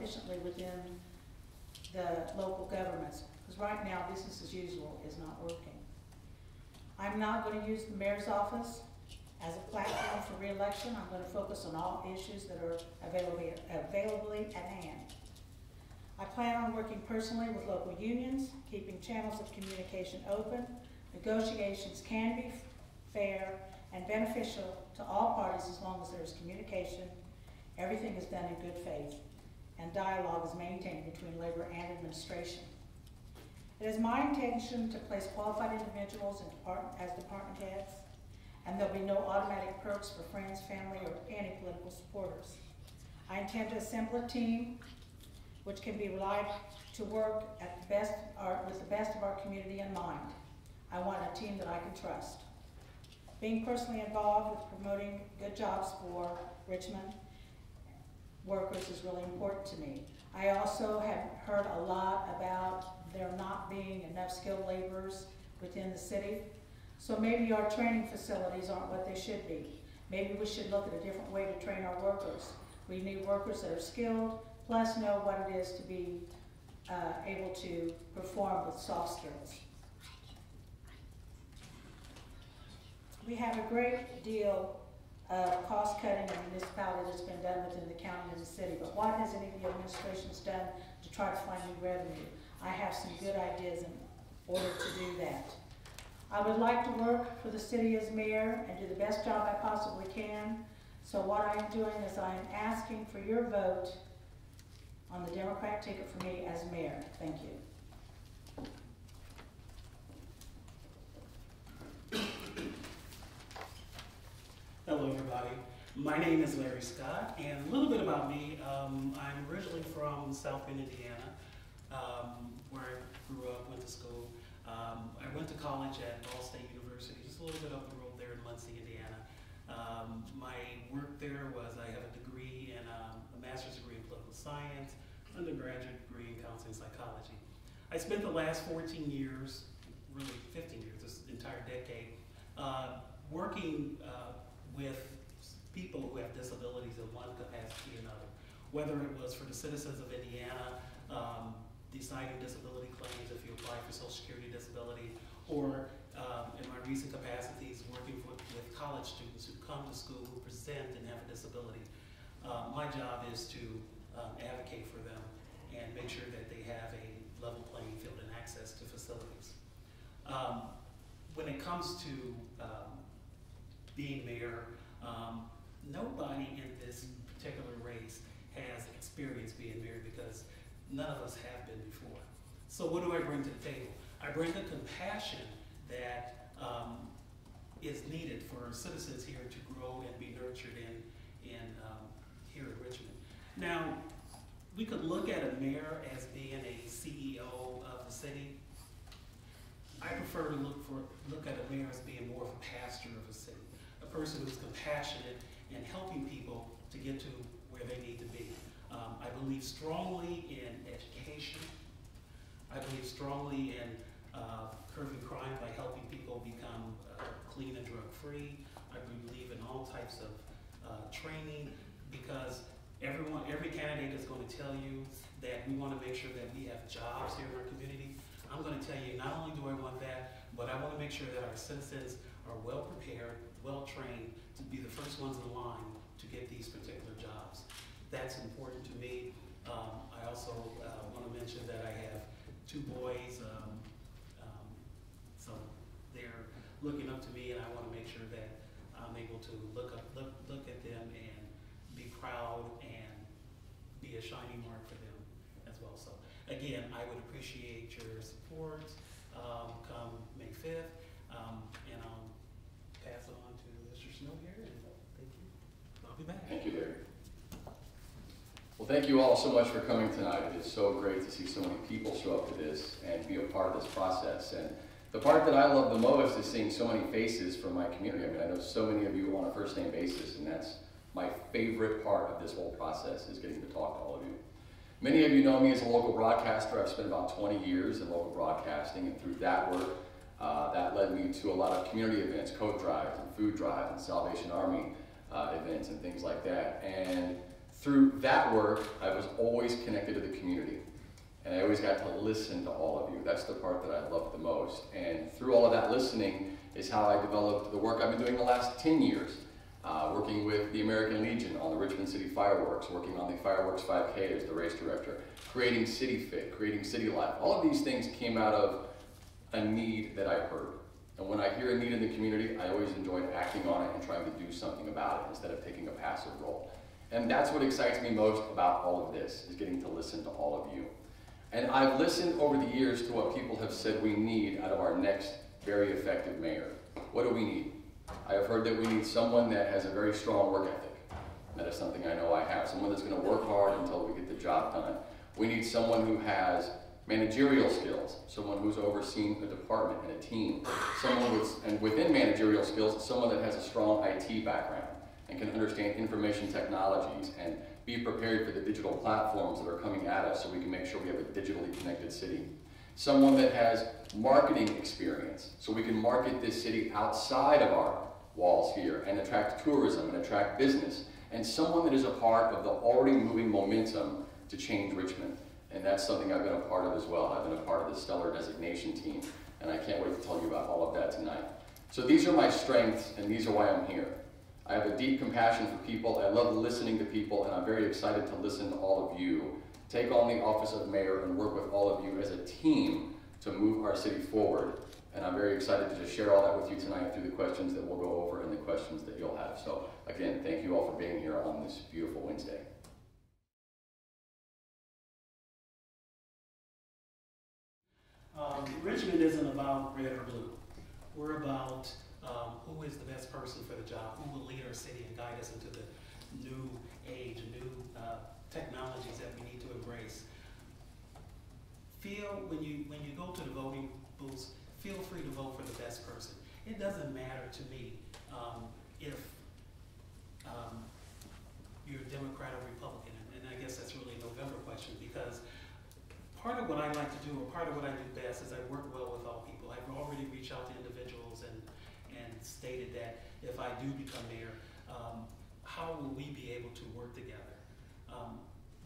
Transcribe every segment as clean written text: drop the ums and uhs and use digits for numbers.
efficiently within the local governments, because right now business as usual is not working. I'm not going to use the mayor's office as a platform for re-election. I'm going to focus on all issues that are availably at hand. I plan on working personally with local unions, keeping channels of communication open. Negotiations can be fair and beneficial to all parties as long as there is communication, everything is done in good faith, and dialogue is maintained between labor and administration. It is my intention to place qualified individuals as department heads, and there'll be no automatic perks for friends, family, or any political supporters. I intend to assemble a team which can be relied to work at the best, with the best of our community in mind. I want a team that I can trust. Being personally involved with promoting good jobs for Richmond workers is really important to me. I also have heard a lot about there not being enough skilled laborers within the city. So maybe our training facilities aren't what they should be. Maybe we should look at a different way to train our workers. We need workers that are skilled, plus know what it is to be able to perform with soft skills. We have a great deal of cost cutting in municipality that's been done within the county and the city, but what has any of the administrations done to try to find new revenue? I have some good ideas in order to do that. I would like to work for the city as mayor and do the best job I possibly can. So what I'm doing is I am asking for your vote on the Democrat ticket for me as mayor. Thank you. Hello, everybody. My name is Larry Scott, and a little bit about me. I'm originally from South Bend, Indiana, where I grew up, went to school. I went to college at Ball State University, just a little bit up the road there in Muncie, Indiana. My work there was I have a degree in a master's degree in political science, undergraduate degree in counseling psychology. I spent the last 14 years, really 15 years, this entire decade, working with people who have disabilities in one capacity or another, whether it was for the citizens of Indiana, deciding disability claims if you apply for Social Security disability, or in my recent capacities working with college students who come to school who present and have a disability. My job is to advocate for them and make sure that they have a level playing field and access to facilities. When it comes to being mayor, nobody in this particular race has experience being mayor because none of us have been before. So what do I bring to the table? I bring the compassion that is needed for citizens here to grow and be nurtured in here in Richmond. Now, we could look at a mayor as being a CEO of the city. I prefer to look at a mayor as being more of a pastor of a city, a person who's compassionate and helping people to get to where they need to be. I believe strongly in education. I believe strongly in curbing crime by helping people become clean and drug-free. I believe in all types of training because every candidate is going to tell you that we want to make sure that we have jobs here in our community. I'm going to tell you not only do I want that, but I want to make sure that our citizens are well prepared, well trained to be the first ones in line to get these particular jobs. That's important to me. I also want to mention that I have 2 boys, so they're looking up to me, and I want to make sure that I'm able to look at them and be proud and be a shining mark for them as well. So again, I would appreciate your support come May 5th, and I'll pass it on to Mr. Snow here, and thank you. I'll be back. Thank you, Larry. Well, thank you all so much for coming tonight. It is so great to see so many people show up to this and be a part of this process. And the part that I love the most is seeing so many faces from my community. I mean, I know so many of you on a first-name basis, and that's my favorite part of this whole process is getting to talk to all of you. Many of you know me as a local broadcaster. I've spent about 20 years in local broadcasting, and through that work, that led me to a lot of community events, coat drives and food drives and Salvation Army events and things like that. And Through that work, I was always connected to the community. And I always got to listen to all of you. That's the part that I love the most. And through all of that listening is how I developed the work I've been doing the last 10 years. Working with the American Legion on the Richmond City Fireworks, working on the Fireworks 5K as the race director, creating City Fit, creating City Life. All of these things came out of a need that I heard. And when I hear a need in the community, I always enjoy acting on it and trying to do something about it instead of taking a passive role. And that's what excites me most about all of this, is getting to listen to all of you. And I've listened over the years to what people have said we need out of our next very effective mayor. What do we need? I have heard that we need someone that has a very strong work ethic. That is something I know I have. Someone that's going to work hard until we get the job done. We need someone who has managerial skills, someone who's overseen a department and a team. Someone with, and within managerial skills, someone that has a strong IT background and can understand information technologies and be prepared for the digital platforms that are coming at us so we can make sure we have a digitally connected city. Someone that has marketing experience so we can market this city outside of our walls here and attract tourism and attract business. And someone that is a part of the already moving momentum to change Richmond. And that's something I've been a part of as well. I've been a part of the Stellar Designation team, and I can't wait to tell you about all of that tonight. So these are my strengths, and these are why I'm here. I have a deep compassion for people. I love listening to people, and I'm very excited to listen to all of you. Take on the office of mayor and work with all of you as a team to move our city forward. And I'm very excited to just share all that with you tonight through the questions that we'll go over and the questions that you'll have. So again, thank you all for being here on this beautiful Wednesday. Richmond isn't about red or blue. We're about who is the best person for the job, who will lead our city and guide us into the new age, new technologies that we need to embrace. When you go to the voting booths, feel free to vote for the best person. It doesn't matter to me if you're a Democrat or Republican, and I guess that's really a November question, because part of what I like to do, or part of what I do best, is I work well with all people. I've already reached out to individuals and stated that if I do become mayor, how will we be able to work together?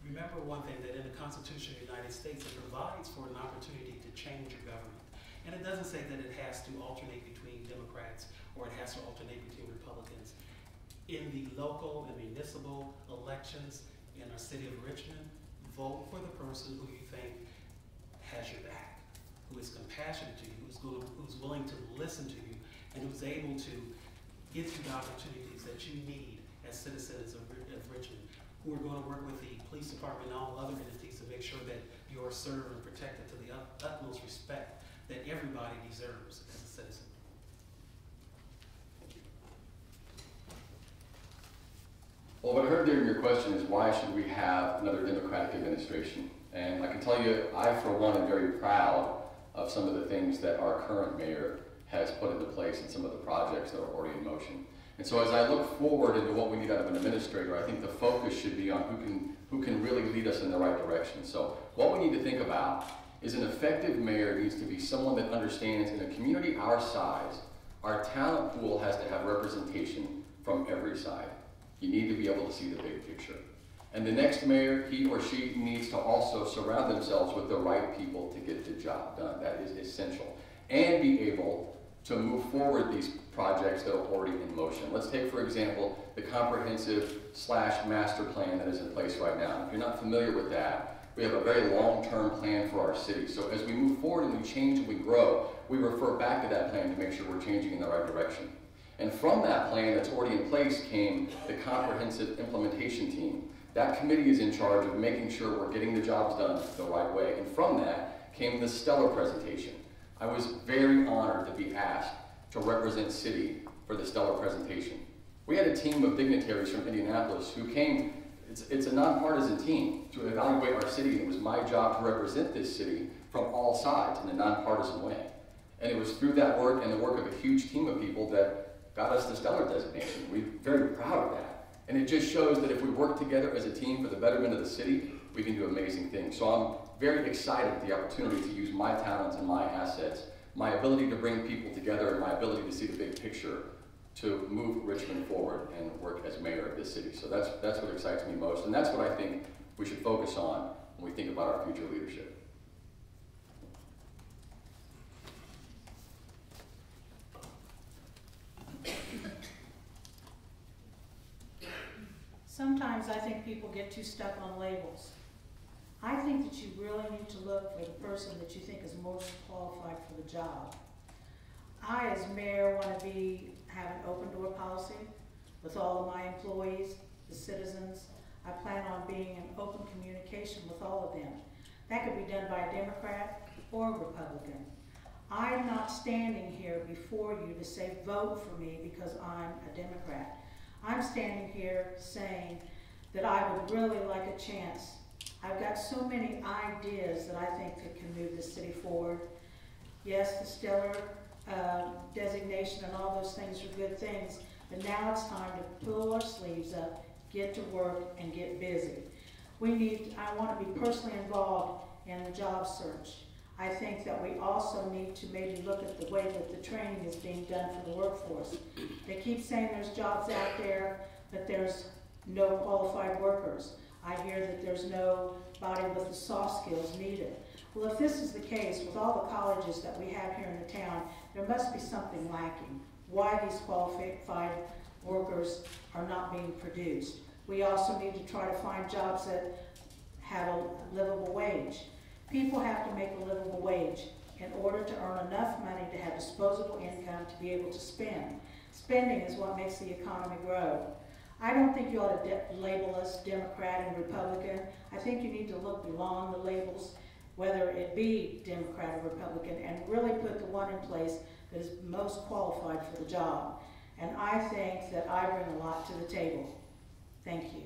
Remember one thing, that in the Constitution of the United States, it provides for an opportunity to change your government. And it doesn't say that it has to alternate between Democrats or it has to alternate between Republicans. In the local and municipal elections in our city of Richmond, vote for the person who you think has your back, who is compassionate to you, who's willing to listen to you, and who's able to get you the opportunities that you need as citizens of Richmond, who are going to work with the police department and all other entities to make sure that you are served and protected to the utmost respect that everybody deserves as a citizen. Thank you. Well, what I heard during your question is, why should we have another Democratic administration? And I can tell you, I for one am very proud of some of the things that our current mayor has put into place and some of the projects that are already in motion. And so as I look forward into what we need out of an administrator, I think the focus should be on who can really lead us in the right direction. So what we need to think about is an effective mayor needs to be someone that understands, in a community our size, our talent pool has to have representation from every side. You need to be able to see the big picture. And the next mayor, he or she needs to also surround themselves with the right people to get the job done. That is essential. And be able to move forward these projects that are already in motion. Let's take, for example, the comprehensive/master plan that is in place right now. If you're not familiar with that, we have a very long-term plan for our city. So as we move forward and we change and we grow, we refer back to that plan to make sure we're changing in the right direction. And from that plan that's already in place came the comprehensive implementation team. That committee is in charge of making sure we're getting the jobs done the right way. And from that came the stellar presentation. I was very honored to be asked to represent city for the stellar presentation. We had a team of dignitaries from Indianapolis who came, it's a nonpartisan team, to evaluate our city. It was my job to represent this city from all sides in a nonpartisan way. And it was through that work and the work of a huge team of people that got us the stellar designation. We're very proud of that. And it just shows that if we work together as a team for the betterment of the city, we can do amazing things. So I'm very excited at the opportunity to use my talents and my assets, my ability to bring people together and my ability to see the big picture to move Richmond forward and work as mayor of this city. So that's what excites me most, and that's what I think we should focus on when we think about our future leadership. Sometimes I think people get too stuck on labels. I think that you really need to look for the person that you think is most qualified for the job. I, as mayor, want to have an open door policy with all of my employees, the citizens. I plan on being in open communication with all of them. That could be done by a Democrat or a Republican. I'm not standing here before you to say vote for me because I'm a Democrat. I'm standing here saying that I would really like a chance. I've got so many ideas that I think that can move the city forward. Yes, the stellar designation and all those things are good things, but now it's time to pull our sleeves up, get to work, and get busy. I want to be personally involved in the job search. I think that we also need to maybe look at the way that the training is being done for the workforce. They keep saying there's jobs out there, but there's no qualified workers. I hear that there's nobody with the soft skills needed. Well, if this is the case, with all the colleges that we have here in the town, there must be something lacking. Why these qualified workers are not being produced. We also need to try to find jobs that have a livable wage. People have to make a livable wage in order to earn enough money to have disposable income to be able to spend. Spending is what makes the economy grow. I don't think you ought to label us Democrat and Republican. I think you need to look beyond the labels, whether it be Democrat or Republican, and really put the one in place that is most qualified for the job. And I think that I bring a lot to the table. Thank you.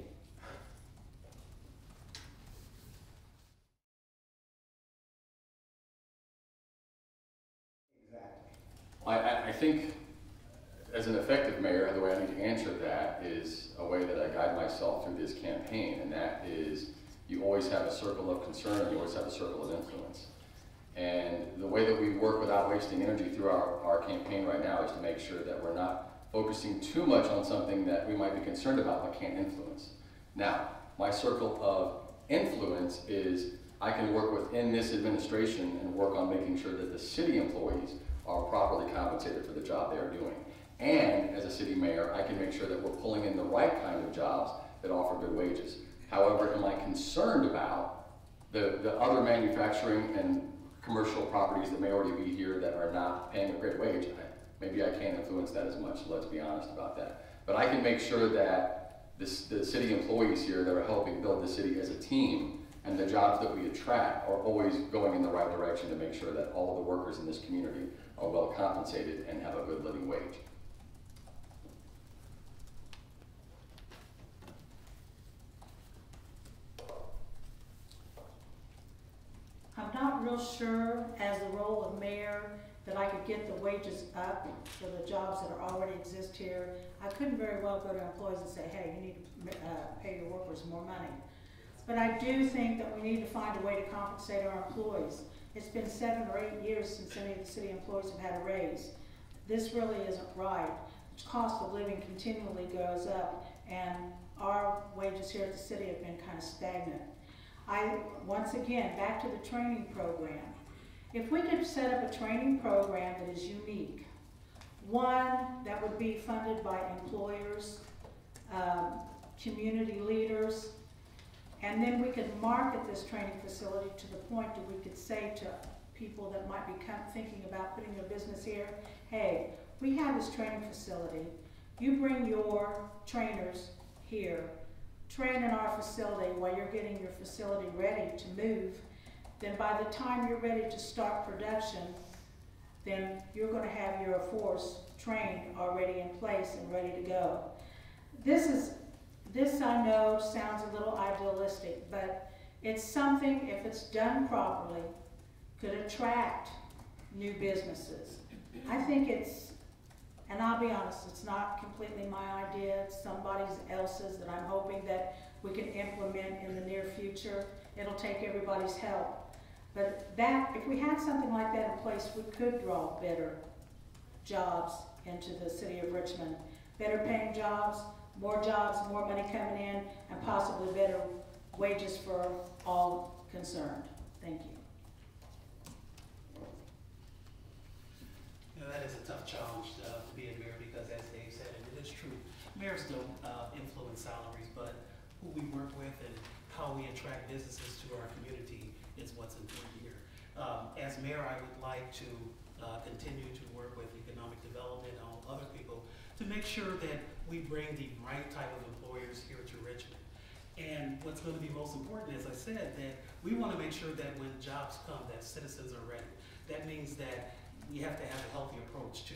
I think as an effective mayor, the way I need to answer that is a way that I guide myself through this campaign, and that is you always have a circle of concern and you always have a circle of influence. And the way that we work without wasting energy through our campaign right now is to make sure that we're not focusing too much on something that we might be concerned about but can't influence. Now, my circle of influence is I can work within this administration and work on making sure that the city employees are properly compensated for the job they are doing. And as a city mayor, I can make sure that we're pulling in the right kind of jobs that offer good wages. However, am I concerned about the other manufacturing and commercial properties that may already be here that are not paying a great wage? Maybe I can't influence that as much, so let's be honest about that. But I can make sure that the city employees here that are helping build the city as a team and the jobs that we attract are always going in the right direction to make sure that all of the workers in this community are well compensated and have a good living wage. I'm not real sure, as the role of mayor, that I could get the wages up for the jobs that are already exist here. I couldn't very well go to employees and say, hey, you need to pay your workers more money. But I do think that we need to find a way to compensate our employees. It's been 7 or 8 years since any of the city employees have had a raise. This really isn't right. The cost of living continually goes up, and our wages here at the city have been kind of stagnant. Once again, back to the training program. If we could set up a training program that is unique, one that would be funded by employers, community leaders, and then we could market this training facility to the point that we could say to people that might be thinking about putting their business here, hey, we have this training facility. You bring your trainers here, train in our facility while you're getting your facility ready to move. Then by the time you're ready to start production, then you're going to have your force trained already in place and ready to go. This I know sounds a little idealistic, but it's something, if it's done properly, could attract new businesses. I think and I'll be honest, it's not completely my idea, it's somebody else's that I'm hoping that we can implement in the near future. It'll take everybody's help. But if we had something like that in place, we could draw better jobs into the city of Richmond. Better paying jobs, more money coming in, and possibly better wages for all concerned. Thank you. You know, that is a tough challenge to be a mayor because, as Dave said, and it is true, mayors don't influence salaries, but who we work with and how we attract businesses to our community is what's important here. As mayor, I would like to continue to work with economic development and all other people to make sure that we bring the right type of employers here to Richmond. And what's going to be most important, as I said, that we want to make sure that when jobs come, that citizens are ready. That means that we have to have a healthy approach to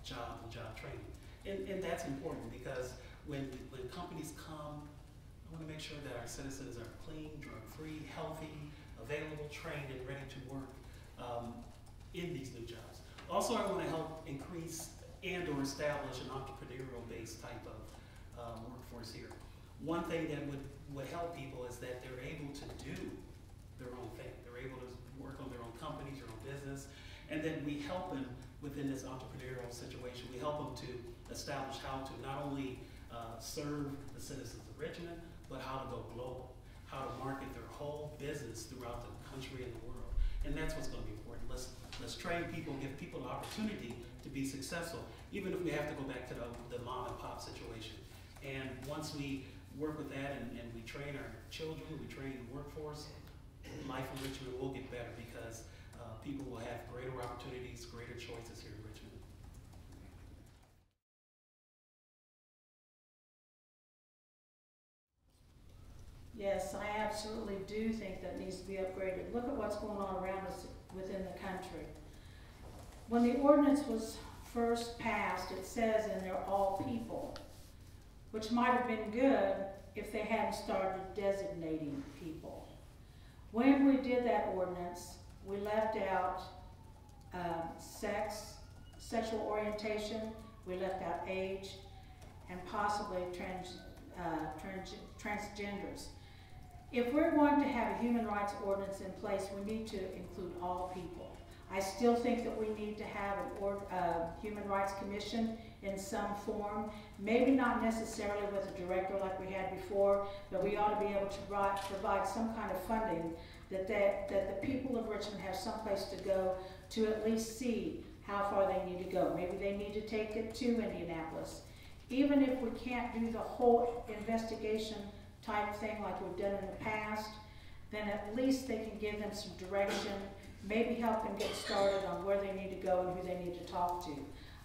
jobs and job training. And that's important because when companies come, I want to make sure that our citizens are clean, drug-free, healthy, available, trained, and ready to work in these new jobs. Also, I want to help increase and or establish an entrepreneurial-based type of workforce here. One thing that would help people is that they're able to do their own thing. They're able to work on their own companies, their own business, and then we help them within this entrepreneurial situation. We help them to establish how to not only serve the citizens of Richmond, but how to go global, how to market their whole business throughout the country and the world. And that's what's going to be important. Let's train people, give people the opportunity to be successful, even if we have to go back to the mom and pop situation. And once we work with that and we train our children, we train the workforce, life in Richmond will get better because people will have greater opportunities, greater choices here in Richmond. Yes, I absolutely do think that needs to be upgraded. Look at what's going on around us within the country. When the ordinance was first passed, it says in there all people, which might have been good if they hadn't started designating people. When we did that ordinance, we left out sex, sexual orientation, we left out age, and possibly transgenders. If we're going to have a human rights ordinance in place, we need to include all people. I still think that we need to have a human rights commission in some form, maybe not necessarily with a director like we had before, but we ought to be able to provide some kind of funding that the people of Richmond have some place to go to at least see how far they need to go. Maybe they need to take it to Indianapolis. Even if we can't do the whole investigation type thing like we've done in the past, then at least they can give them some direction, maybe help them get started on where they need to go and who they need to talk to.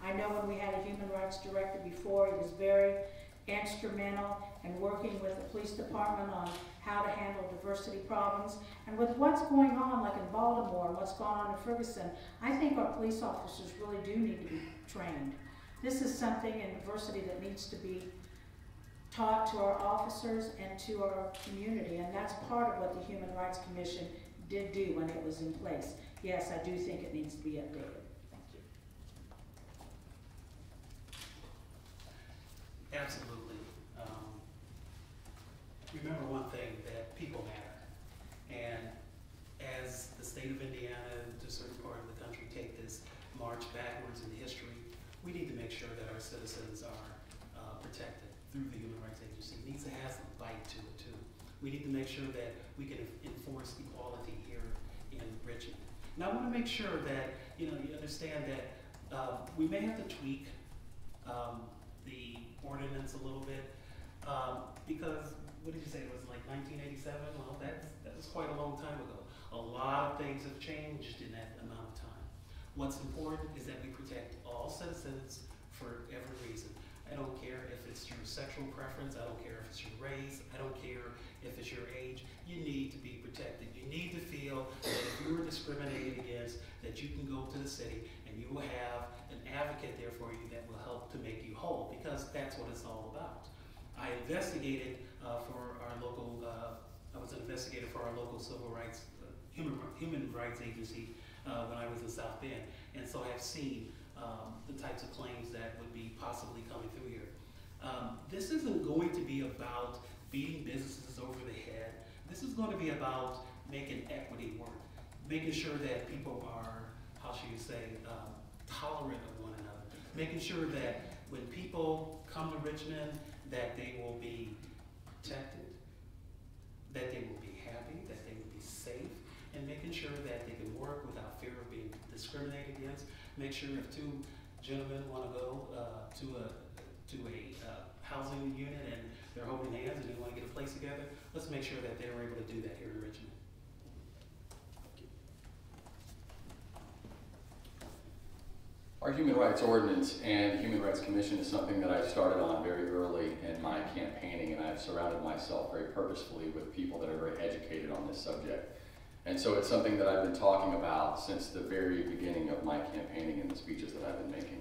I know when we had a human rights director before, he was very instrumental in working with the police department on how to handle diversity problems. And with what's going on, like in Baltimore and what's going on in Ferguson, I think our police officers really do need to be trained. This is something in diversity that needs to be taught to our officers and to our community, and that's part of what the Human Rights Commission did do when it was in place. Yes, I do think it needs to be updated. Thank you. Absolutely. Remember one thing, that people matter. And as the state of Indiana, to a certain part of the country, take this march backwards in history, we need to make sure that our citizens are protected through the Human Rights Agency. It needs to have some bite to it too. We need to make sure that we can enforce equality here in Richmond. And I want to make sure that you understand that we may have to tweak the ordinance a little bit because what did you say, it was like 1987? Well, that was quite a long time ago. A lot of things have changed in that amount of time. What's important is that we protect all citizens for every reason. I don't care if it's your sexual preference, I don't care if it's your race, I don't care if it's your age, you need to be protected. You need to feel that if you were discriminated against, that you can go to the city and you will have an advocate there for you that will help to make you whole, because that's what it's all about. I investigated for our local, I was an investigator for our local civil rights, human rights agency when I was in South Bend, and so I've seen the types of claims that would be possibly coming through here. This isn't going to be about beating businesses over the head. This is going to be about making equity work, making sure that people are, how should you say, tolerant of one another, making sure that when people come to Richmond, that they will be protected, that they will be happy, that they will be safe, and making sure that they can work without fear of being discriminated against. Make sure if two gentlemen want to go to a housing unit and they're holding hands and they want to get a place together, let's make sure that they're able to do that here in Richmond. Our Human Rights Ordinance and Human Rights Commission is something that I started on very early in my campaigning, and I've surrounded myself very purposefully with people that are very educated on this subject. And so it's something that I've been talking about since the very beginning of my campaigning and the speeches that I've been making.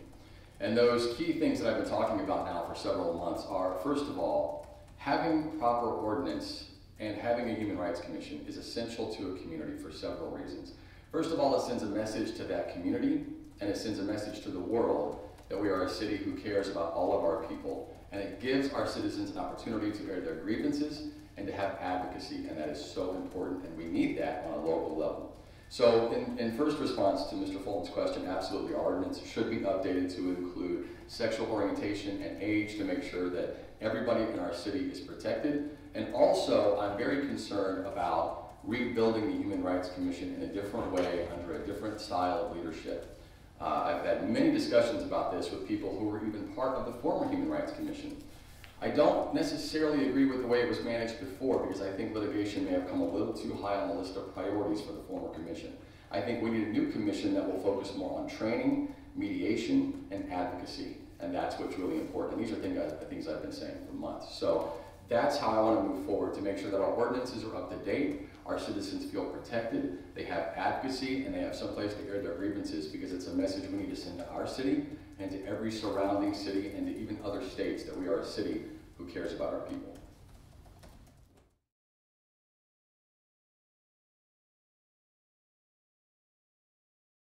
And those key things that I've been talking about now for several months are, first of all, having proper ordinance and having a Human Rights Commission is essential to a community for several reasons. First of all, it sends a message to that community, and it sends a message to the world that we are a city who cares about all of our people. And it gives our citizens an opportunity to air their grievances and to have advocacy, and that is so important, and we need that on a local level. So in first response to Mr. Fulton's question, absolutely, our ordinance should be updated to include sexual orientation and age to make sure that everybody in our city is protected. And also, I'm very concerned about rebuilding the Human Rights Commission in a different way under a different style of leadership. I've had many discussions about this with people who were even part of the former Human Rights Commission. I don't necessarily agree with the way it was managed before, because I think litigation may have come a little too high on the list of priorities for the former commission. I think we need a new commission that will focus more on training, mediation, and advocacy, and that's what's really important. And these are things I've been saying for months. So that's how I want to move forward, to make sure that our ordinances are up to date, our citizens feel protected, they have advocacy, and they have some place to air their grievances, because it's a message we need to send to our city and to every surrounding city and to even other states that we are a city who cares about our people.